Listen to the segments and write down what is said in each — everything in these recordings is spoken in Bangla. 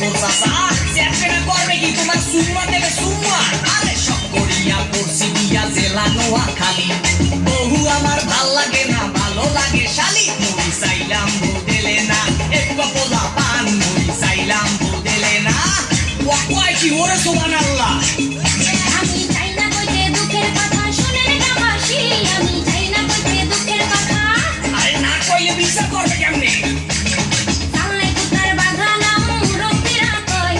তোর চাচা চ্যাপেনা করবে কি তোমার সুম্মা দেবে সুম্মা আরে সব করিয়া পড়ছি দিয়া জেলা নোয়াখালী বহু আমার ভাল লাগে না ভালো লাগে শালি মুই চাইলাম বদলে না এক কপলা পান মুই চাইলাম বদলে না ওয়াই কি ওরে সুবহানাল্লাহ আমি চাই না কইতে দুঃখের কথা শুনেন গামাসি আমি চাই না কইতে দুঃখের কথা আরে না কইলে বিচার করবে কেমনে সামনে কুতার বাধা নাম মুরব্বিরা কই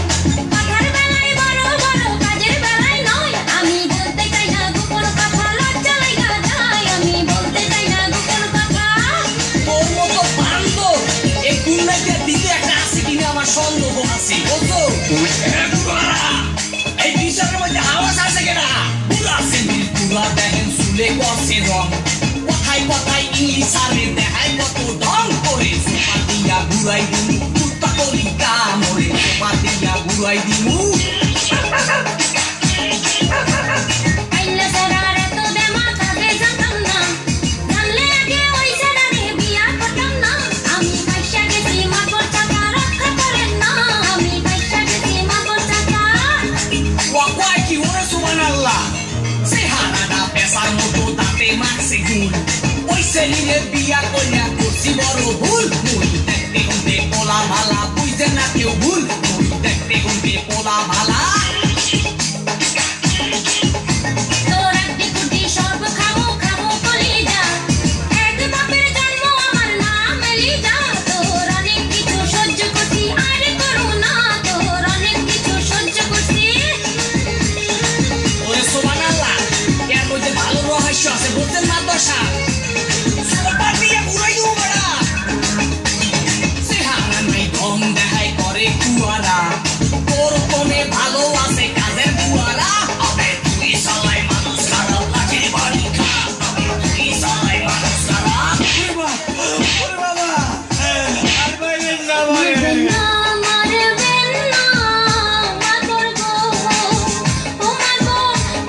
কথার বেলায় বড় বড় কাজের বেলায় নয় আমি বলতে চাই না গোপন কথা লজ্জা লাগা যায় আমি বলতে চাই না গোপন কথা তোর মতো বান্দর এই গুন্ডাকে দিতে একটা আছে কিনা আমার সন্দেহ আছে বুঝছো এই বিচারের মধ্যে আওয়াজ আছে কেনা পুরা সিভিল পুরা দেখেন চুলে করছে রং কথায় কথায় ইংলিশ আরে দেখায় কত ঢং করে সোপা দিয়া ঘুরাই দিমু কুত্তা করি কামড়ে সোপা দিয়া ঘুরাই দিমু আইলা সরার এত দে মাথা দে জানতাম না জানলে আগে ওই সারারে বিয়া করতাম না আমি পয়সা গেছি মাগর টাকা রক্ষা করেন না আমি পয়সা গেছি মাগর টাকা ওয়াই কি ওরে সুবহানাল্লাহ চেহারাটা পেশার মতো দাঁতে মারছে গুল ওই ছেলে বিয়া কইয়া করছি বড় ভুল মুই দেখতে হুঁতে পোলা ভালা বুঝতে না কেউ ভুল মুই দেখতে হুঁতে পোলা ভালা তোর একটি কুটি সব খাবো খাবো কলিজা এক বাপের জন্ম আমার নাম লিজা তোর অনেক কিছু সহ্য করছি আরে করো না তোর অনেক কিছু সহ্য করছি ওরে সুবহানাল্লাহ এর মধ্যে ভালো রহস্য আছে বুঝছেন মাদ্রাসা সোপা দিয়ে ঘুরাই দিও বড়া চেহারা নাই ঢং দেখাই করে কুয়ারা তোর কোনে ভালো আছে কাজের বুয়ারা আবে তুই সবাই মানুষ খারাপ লাগে বাড়ি খা আবে তুই সবাই মানুষ খারাপ ওরে বাবা আর বাইরে না মারবেন না মারবেন না মাগর গো ও মাগো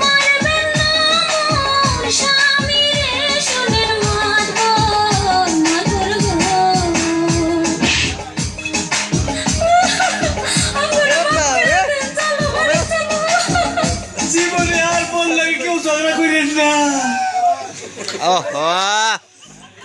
মারবেন না মোর স্বামী রে শুনেন মাগো মাগর গো জীবনে আর বললে কেউ ঝগড়া করেন না ওহ